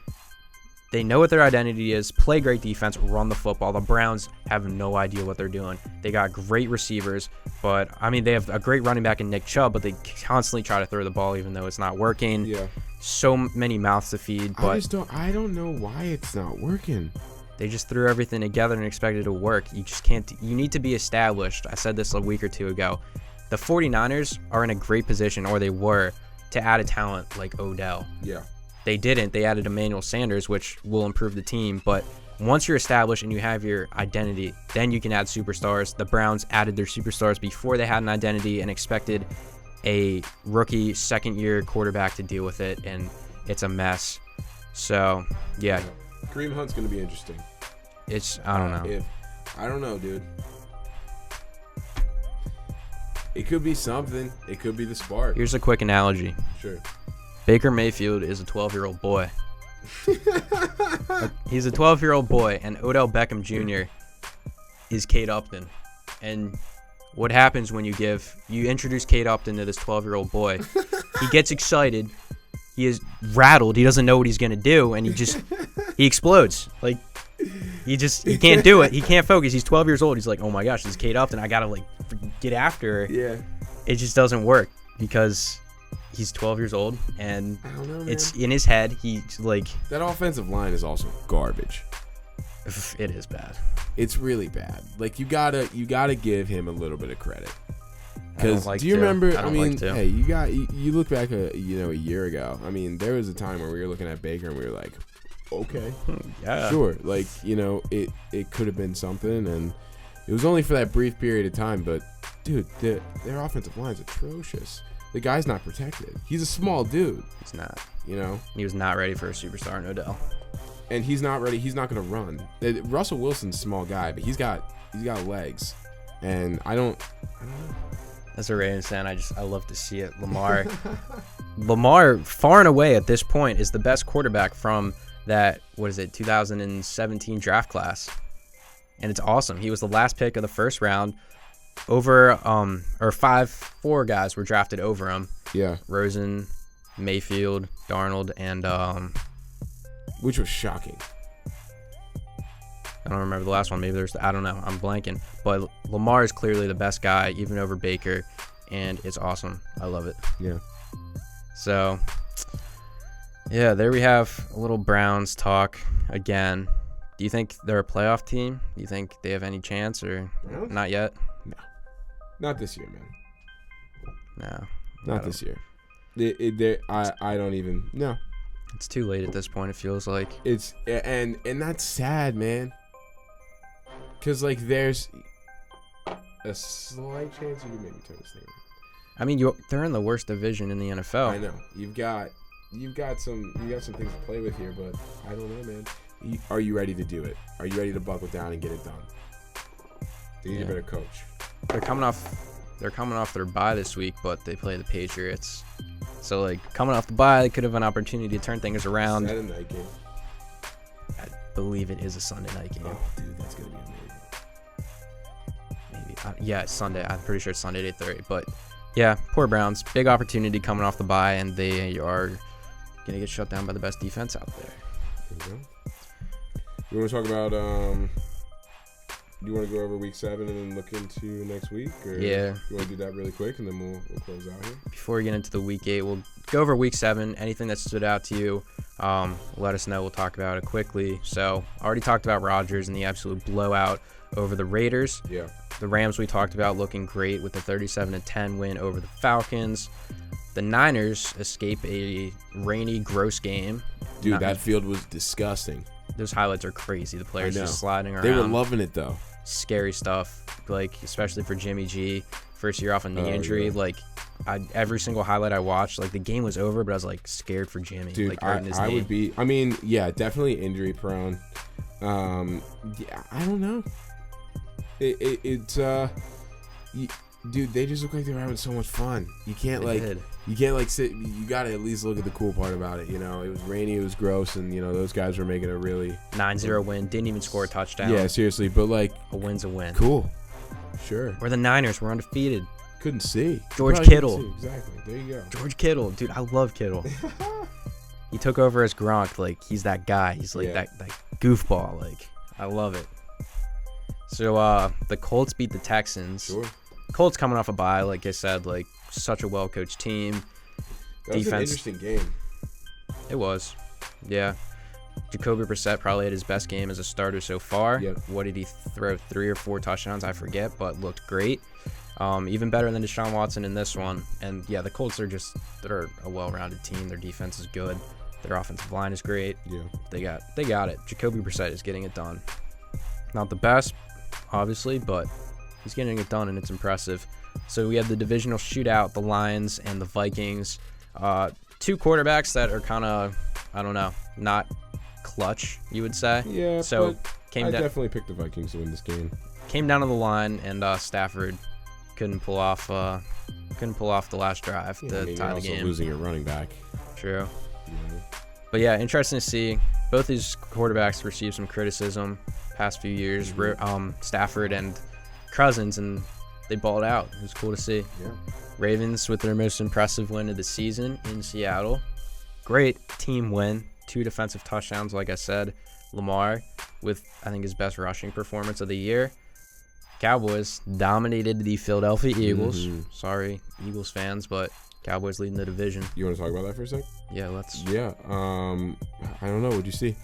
They know what their identity is, play great defense, run the football. The Browns have no idea what they're doing. They got great receivers, but they have a great running back in Nick Chubb, but they constantly try to throw the ball even though it's not working. Yeah. So many mouths to feed, but I don't know why it's not working. They just threw everything together and expected it to work. You just can't. You need to be established. I said this a week or two ago. The 49ers are in a great position, or they were, to add a talent like Odell. Yeah. They didn't. They added Emmanuel Sanders, which will improve the team. But once you're established and you have your identity, then you can add superstars. The Browns added their superstars before they had an identity and expected a rookie second-year quarterback to deal with it, and it's a mess. So, yeah. Kareem Hunt's going to be interesting. I don't know. I don't know, dude. It could be something. It could be the spark. Here's a quick analogy. Sure. Baker Mayfield is a 12-year-old boy. He's a 12-year-old boy, and Odell Beckham Jr. is Kate Upton. And what happens when you introduce Kate Upton to this 12-year-old boy? He gets excited. He is rattled. He doesn't know what he's gonna do, and he explodes. Like he can't do it. He can't focus. He's 12 years old. He's like, oh my gosh, this is Kate Upton. I gotta like get after her. Yeah. It just doesn't work because he's 12 years old, and I don't know, man. It's in his head. He's like, that offensive line is also garbage. It is bad. It's really bad. Like you gotta give him a little bit of credit. Because Like do you remember? I mean, like hey, you look back a year ago. I mean, there was a time where we were looking at Baker and we were like, okay, yeah, sure. Like it could have been something, and it was only for that brief period of time. But dude, their offensive line's atrocious. The guy's not protected. He's a small dude. He's not. He was not ready for a superstar in Odell. And he's not ready. He's not going to run. Russell Wilson's a small guy, but he's got legs, and I don't know. As a Ravens fan, I love to see it. Lamar, far and away at this point, is the best quarterback from that, 2017 draft class. And it's awesome. He was the last pick of the first round. Four guys were drafted over him. Yeah. Rosen, Mayfield, Darnold, and which was shocking. I don't remember the last one. Maybe I don't know. I'm blanking. But Lamar is clearly the best guy, even over Baker, and it's awesome. I love it. Yeah. So, yeah, there we have a little Browns talk again. Do you think they're a playoff team? Do you think they have any chance, or not yet? No. Not this year, man. No. Not this year. I don't even. No. It's too late at this point, it feels like. It's and that's sad, man. Because, like, there's a slight chance you can maybe turn this thing around. I mean, they're in the worst division in the NFL. I know. You've got some things to play with here, but I don't know, man. Are you ready to do it? Are you ready to buckle down and get it done? They need a better coach. They're coming off their bye this week, but they play the Patriots. So, like, coming off the bye, they could have an opportunity to turn things around. Is that a night game? I believe it is a Sunday night game. Oh, dude, that's gonna be amazing. Maybe. Yeah, it's Sunday. I'm pretty sure it's Sunday at 8:30. But yeah, poor Browns. Big opportunity coming off the bye, and they are gonna get shut down by the best defense out there. There you go. You want to talk about? Do you want to go over week 7 and then look into next week? Or yeah. You want to do that really quick, and then we'll close out here. Before we get into the week 8, we'll go over week 7. Anything that stood out to you, let us know. We'll talk about it quickly. So, I already talked about Rodgers and the absolute blowout over the Raiders. Yeah. The Rams we talked about looking great with the 37-10 win over the Falcons. The Niners escape a rainy, gross game. Dude, that field was disgusting. Those highlights are crazy. The players just sliding around. They were loving it, though. Scary stuff, like, especially for Jimmy G. First year off a knee injury. Yeah. Like, every single highlight I watched, like, the game was over, but I was, like, scared for Jimmy. Dude, like, I would be. I mean, yeah, definitely injury prone. Yeah, I don't know. Dude, they just look like they were having so much fun. You can't sit. You gotta at least look at the cool part about it. You know, it was rainy, it was gross, and those guys were making a really 9-0 win. Didn't even score a touchdown. Yeah, seriously, but like a win's a win. Cool, sure. We're the Niners. We're undefeated. Couldn't see. George Kittle. Exactly. There you go. George Kittle, dude. I love Kittle. He took over as Gronk. Like, he's that guy. He's like that goofball. Like, I love it. So the Colts beat the Texans. Sure. Colts coming off a bye, like I said, like, such a well-coached team. That was an interesting game. It was. Yeah. Jacoby Brissett probably had his best game as a starter so far. Yep. What did he throw? 3 or 4 touchdowns? I forget, but looked great. Even better than Deshaun Watson in this one. And, yeah, the Colts they're a well-rounded team. Their defense is good. Their offensive line is great. Yeah. They got it. Jacoby Brissett is getting it done. Not the best, obviously, but he's getting it done, and it's impressive. So we have the divisional shootout, the Lions and the Vikings. 2 quarterbacks that are kind of, I don't know, not clutch, you would say. Yeah, so I definitely picked the Vikings to win this game. Came down to the line, and Stafford couldn't pull off the last drive to tie the also game. Losing your running back. True. But yeah, interesting to see. Both these quarterbacks received some criticism past few years. Stafford and Cousins, and they balled out. It was cool to see. Yeah. Ravens with their most impressive win of the season in Seattle. Great team win. 2 defensive touchdowns, like I said. Lamar with, I think, his best rushing performance of the year. Cowboys dominated the Philadelphia Eagles. Sorry, Eagles fans, but Cowboys leading the division. You want to talk about that for a sec? Yeah, let's. Yeah. I don't know. What'd you see?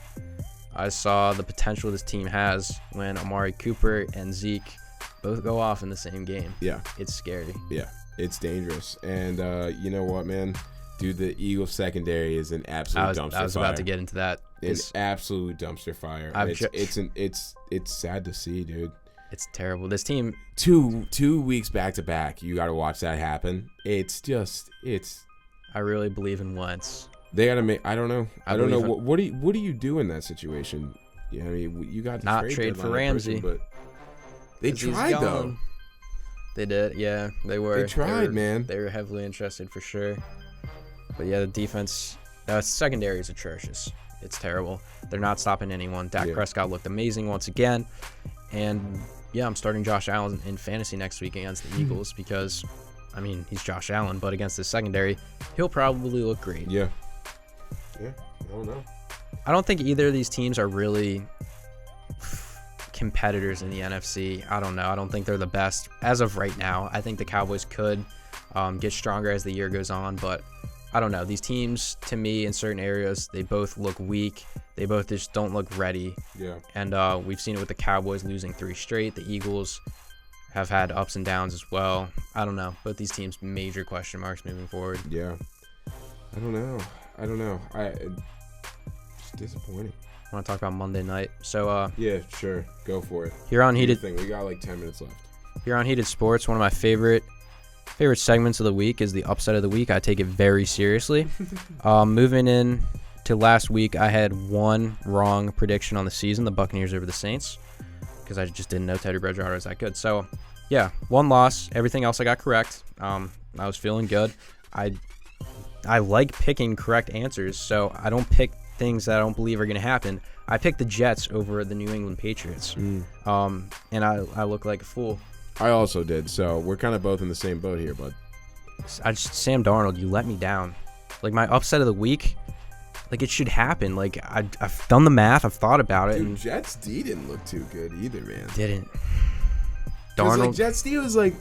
I saw the potential this team has when Amari Cooper and Zeke both go off in the same game. Yeah. It's scary. Yeah. It's dangerous. And you know what, man? Dude, the Eagles secondary is an absolute dumpster fire. I was about to get into that. It's absolute dumpster fire. It's sad to see, dude. It's terrible. This team, two weeks back to back, you got to watch that happen. I really believe in Wentz. They got to make. I don't know. I don't know what do you do in that situation? Yeah, I mean, you got to not trade for Ramsey, but they tried though. They did, yeah. They tried, man. They were heavily interested for sure. But yeah, the defense, secondary is atrocious. It's terrible. They're not stopping anyone. Dak Prescott looked amazing once again, and yeah, I'm starting Josh Allen in fantasy next week against the Eagles because, I mean, he's Josh Allen, but against the secondary, he'll probably look great. Yeah. I don't know. I don't think either of these teams are really competitors in the NFC. I don't know. I don't think they're the best as of right now. I think the Cowboys could get stronger as the year goes on, but I don't know. These teams, to me, in certain areas, they both look weak. They both just don't look ready. Yeah. And we've seen it with the Cowboys losing 3 straight. The Eagles have had ups and downs as well. I don't know. Both these teams, major question marks moving forward. Yeah. I don't know. It's disappointing. I want to talk about Monday night. So yeah, sure. Go for it. Here on Heated We got like 10 minutes left. Here on Heated Sports, one of my favorite segments of the week is the upset of the week. I take it very seriously. Moving in to last week, I had one wrong prediction on the season, the Buccaneers over the Saints, because I just didn't know Teddy Bridgewater was that good. So, yeah, one loss. Everything else I got correct. I was feeling good. I like picking correct answers, so I don't pick things that I don't believe are going to happen. I picked the Jets over the New England Patriots, and I look like a fool. I also did, so we're kind of both in the same boat here, bud. Sam Darnold, you let me down. Like, my upset of the week, like, it should happen. Like, I've done the math, I've thought about it. Dude, and Jets D didn't look too good either, man. Didn't. Darnold. Like, Jets D was like,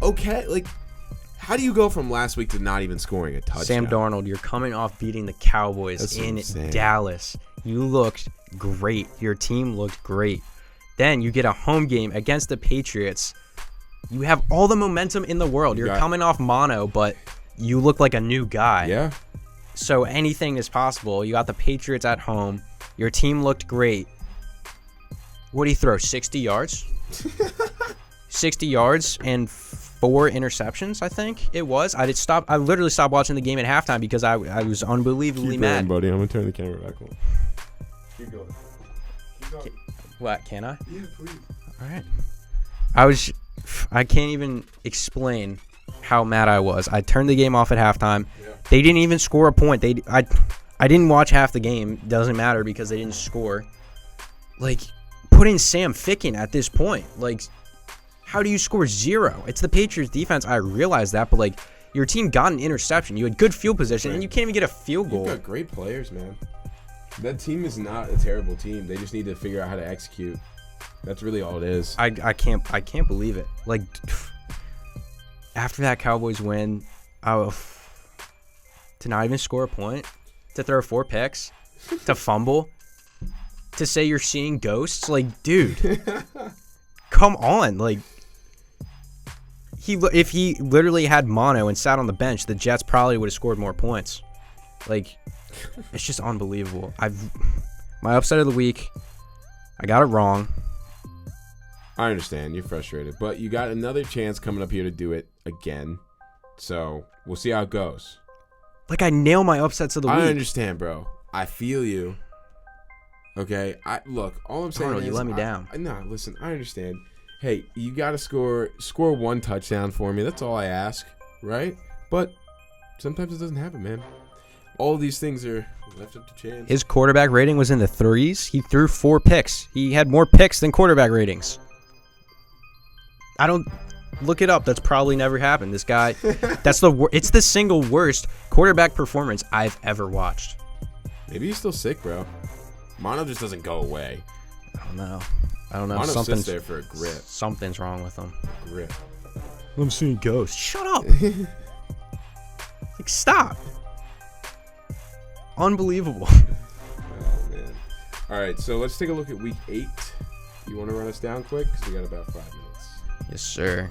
okay, like, how do you go from last week to not even scoring a touchdown? Sam Darnold, you're coming off beating the Cowboys in Dallas. You looked great. Your team looked great. Then you get a home game against the Patriots. You have all the momentum in the world. You're coming off mono, but you look like a new guy. Yeah. So anything is possible. You got the Patriots at home. Your team looked great. What do you throw? 60 yards? 60 yards and 4 interceptions, I think it was. I literally stopped watching the game at halftime because I was unbelievably mad. Keep going, buddy. I'm going to turn the camera back on. Keep going. What, can I? Yeah, please. All right. I can't even explain how mad I was. I turned the game off at halftime. Yeah. They didn't even score a point. I didn't watch half the game. Doesn't matter because they didn't score. Like, put in Sam Ficken at this point. Like, how do you score 0? It's the Patriots defense. I realize that, but like, your team got an interception. You had good field position, and you can't even get a field goal. You've got great players, man. That team is not a terrible team. They just need to figure out how to execute. That's really all it is. I can't believe it. Like, after that Cowboys win, to not even score a point, to throw 4 picks, to fumble, to say you're seeing ghosts, like, dude, come on. Like, if he literally had mono and sat on the bench, the Jets probably would have scored more points. Like, it's just unbelievable. My upset of the week, I got it wrong. I understand. You're frustrated. But you got another chance coming up here to do it again. So, we'll see how it goes. Like, I nail my upsets of the week. I understand, bro. I feel you. Okay? Look, all I'm saying is... you let me down. No, listen, I understand. Hey, you got to score one touchdown for me. That's all I ask, right? But sometimes it doesn't happen, man. All these things are left up to chance. His quarterback rating was in the 3s. He threw 4 picks. He had more picks than quarterback ratings. Look it up. That's probably never happened. This guy, it's the single worst quarterback performance I've ever watched. Maybe he's still sick, bro. Mono just doesn't go away. I don't know. Mono sits there for a grip. Something's wrong with him. Grip. I'm seeing ghosts. Shut up. Stop. Unbelievable. Oh, man. All right, so let's take a look at Week 8. You want to run us down quick? Because we got about 5 minutes. Yes, sir.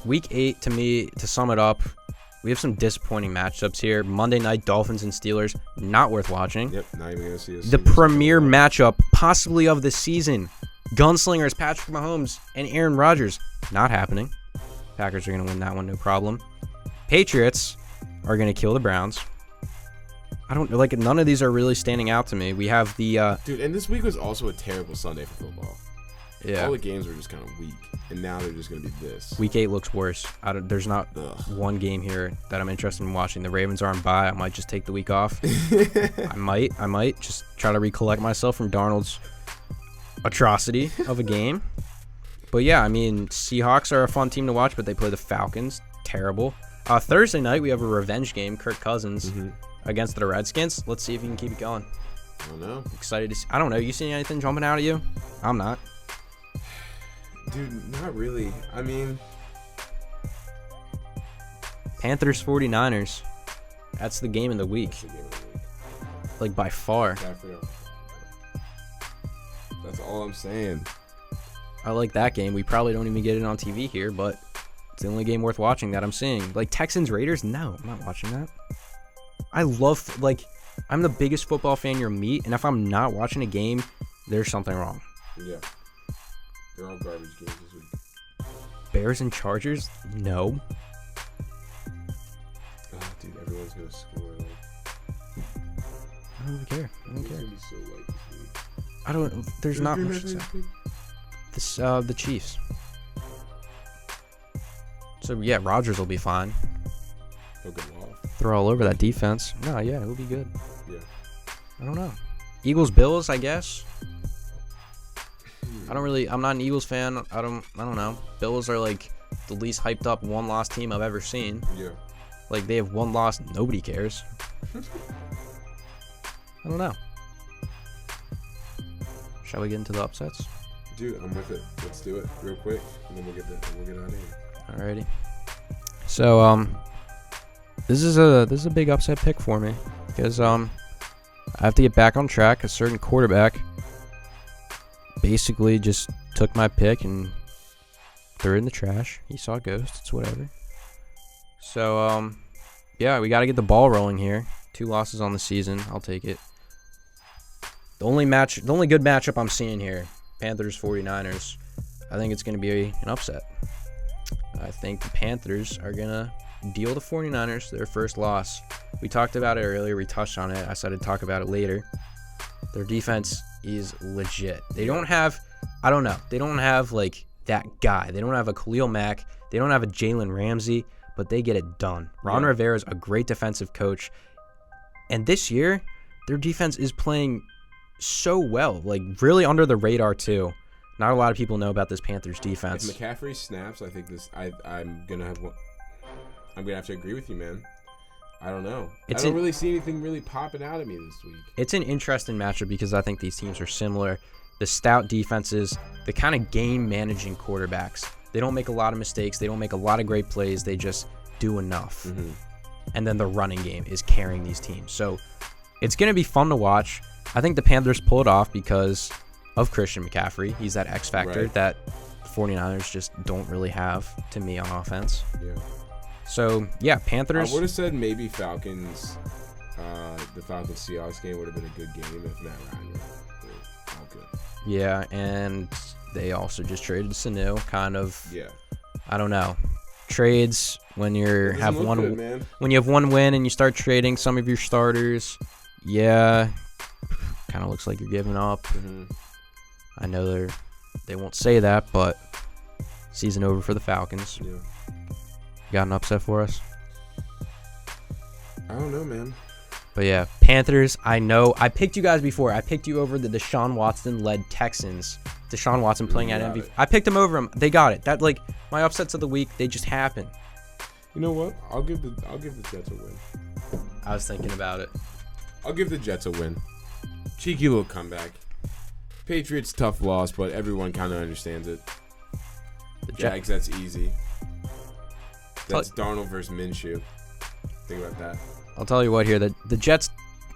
Week 8, to me, to sum it up, we have some disappointing matchups here. Monday night, Dolphins and Steelers, not worth watching. Yep, not even going to see us. The premier matchup, possibly of the season. Gunslingers, Patrick Mahomes and Aaron Rodgers, not happening. Packers are going to win that one, no problem. Patriots are going to kill the Browns. I don't like none of these are really standing out to me. We have the dude, and this week was also a terrible Sunday for football. Yeah, all the games were just kind of weak, and now they're just going to be this. Week 8 looks worse. There's not one game here that I'm interested in watching. The Ravens are on bye. I might just take the week off. I might just try to recollect myself from Darnold's atrocity of a game. But yeah, I mean, Seahawks are a fun team to watch, but they play the Falcons. Terrible. Thursday night we have a revenge game. Kirk Cousins against the Redskins. Let's see if he can keep it going. I don't know. Excited to see. I don't know. You seeing anything jumping out at you? I'm not. Dude, not really. I mean, Panthers 49ers. That's the game of the week. Like by far. That's all I'm saying. I like that game. We probably don't even get it on TV here, but it's the only game worth watching that I'm seeing. Like Texans Raiders? No, I'm not watching that. I'm the biggest football fan you'll meet, and if I'm not watching a game, there's something wrong. Yeah. They're all garbage games this week. Bears and Chargers? No. Oh, dude, everyone's going to score. I don't even care. I don't care. It's going to be so light this week. I don't. There's not much to say. The Chiefs. So yeah, Rodgers will be fine. He'll go off. Throw all over that defense. No, yeah, it'll be good. Yeah. I don't know. Eagles Bills, I guess. I'm not an Eagles fan. I don't know. Bills are like the least hyped up one loss team I've ever seen. Yeah. Like they have one loss, nobody cares. I don't know. Shall we get into the upsets? Dude, I'm with it. Let's do it real quick, and then we'll get out of here. Alrighty. So this is a big upset pick for me because I have to get back on track. A certain quarterback basically just took my pick and threw it in the trash. He saw ghosts. It's whatever. So yeah, we got to get the ball rolling here. 2 losses on the season. I'll take it. The only good matchup I'm seeing here, Panthers 49ers. I think it's going to be an upset. I think the Panthers are going to deal the 49ers their first loss. We talked about it earlier. We touched on it. I said I'd talk about it later. Their defense is legit. They don't have, I don't know. They don't have like that guy. They don't have a Khalil Mack. They don't have a Jalen Ramsey, but they get it done. Ron Rivera is a great defensive coach. And this year, their defense is playing so well, like really under the radar too. Not a lot of people know about this Panthers defense. If McCaffrey snaps, I think I'm gonna have to agree with you, man. I don't know. I don't really see anything really popping out at me this week. It's an interesting matchup because I think these teams are similar. The stout defenses, the kind of game managing quarterbacks. They don't make a lot of mistakes. They don't make a lot of great plays. They just do enough. Mm-hmm. And then the running game is carrying these teams. So it's going to be fun to watch. I think the Panthers pull it off because of Christian McCaffrey. He's that X factor that the 49ers just don't really have to me on offense. Yeah. So, yeah, Panthers. I would have said maybe Falcons. The Falcons-Seahawks game would have been a good game if Matt Ryan were all good. Yeah, and they also just traded Sanu. Kind of. Yeah. I don't know. Trades when you have one good, when you have one win and you start trading some of your starters. Yeah, kind of looks like you're giving up. Mm-hmm. I know they won't say that, but Season over for the Falcons. Yeah. Got an upset for us? I don't know, man. But yeah, Panthers, I know. I picked you guys before. I picked you over the Deshaun Watson-led Texans. Deshaun Watson playing at MVP. I picked them over them. They got it. That, like, my upsets of the week, they just happen. You know what? I'll give the Jets a win. I was thinking about it. I'll give the Jets a win. Cheeky little comeback. Patriots, tough loss, but everyone kind of understands it. The Jags, that's easy. That's Darnold versus Minshew. Think about that. I'll tell you what here. The Jets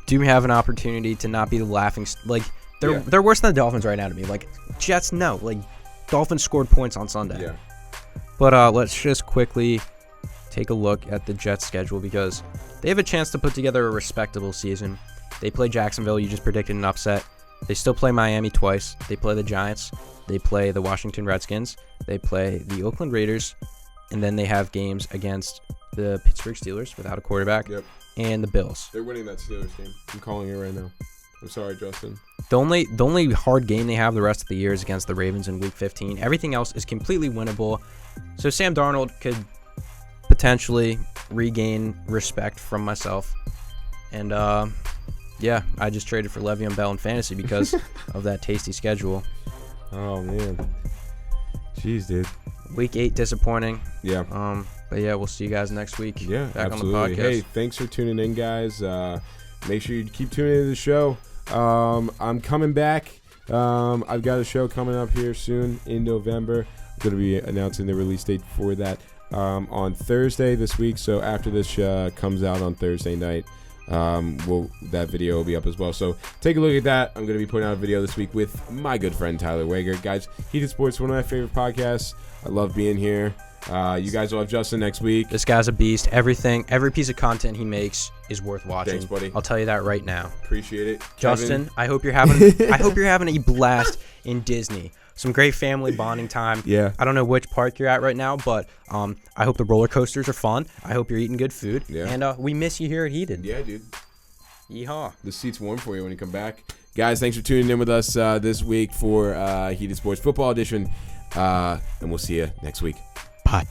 do have an opportunity to not be the laughing. Like, they're worse than the Dolphins right now to me. Like, Jets, no. Like, Dolphins scored points on Sunday. Yeah. But let's just quickly take a look at the Jets' schedule because they have a chance to put together a respectable season. They play Jacksonville. You just predicted an upset. They still play Miami twice. They play the Giants. They play the Washington Redskins. They play the Oakland Raiders. And then they have games against the Pittsburgh Steelers without a quarterback. Yep. And the Bills. They're winning that Steelers game. I'm calling it right now. I'm sorry, Justin. The only hard game they have the rest of the year is against the Ravens in Week 15. Everything else is completely winnable. So Sam Darnold could potentially regain respect from myself. And, yeah, I just traded for Le'Veon Bell in fantasy because of that tasty schedule. Oh, man. Jeez, dude. Week 8 disappointing. Yeah. But yeah, we'll see you guys next week. Yeah, back absolutely. On the podcast. Hey, thanks for tuning in, guys. Make sure you keep tuning into the show. I'm coming back. I've got a show coming up here soon in November. I'm going to be announcing the release date for that on Thursday this week. So after this comes out on Thursday night, that video will be up as well. So take a look at that. I'm going to be putting out a video this week with my good friend Tyler Wager. Guys, Heated Sports, one of my favorite podcasts. I love being here. You guys will have Justin next week. This guy's a beast. Every piece of content he makes is worth watching. Thanks, buddy. I'll tell you that right now. Appreciate it. Justin, Kevin. I hope you're having a blast in Disney. Some great family bonding time. Yeah. I don't know which park you're at right now, but I hope the roller coasters are fun. I hope you're eating good food. Yeah. And we miss you here at Heated. Yeah, dude. Yeehaw. The seat's warm for you when you come back. Guys, thanks for tuning in with us this week for Heated Sports Football Edition. And we'll see you next week. Bye.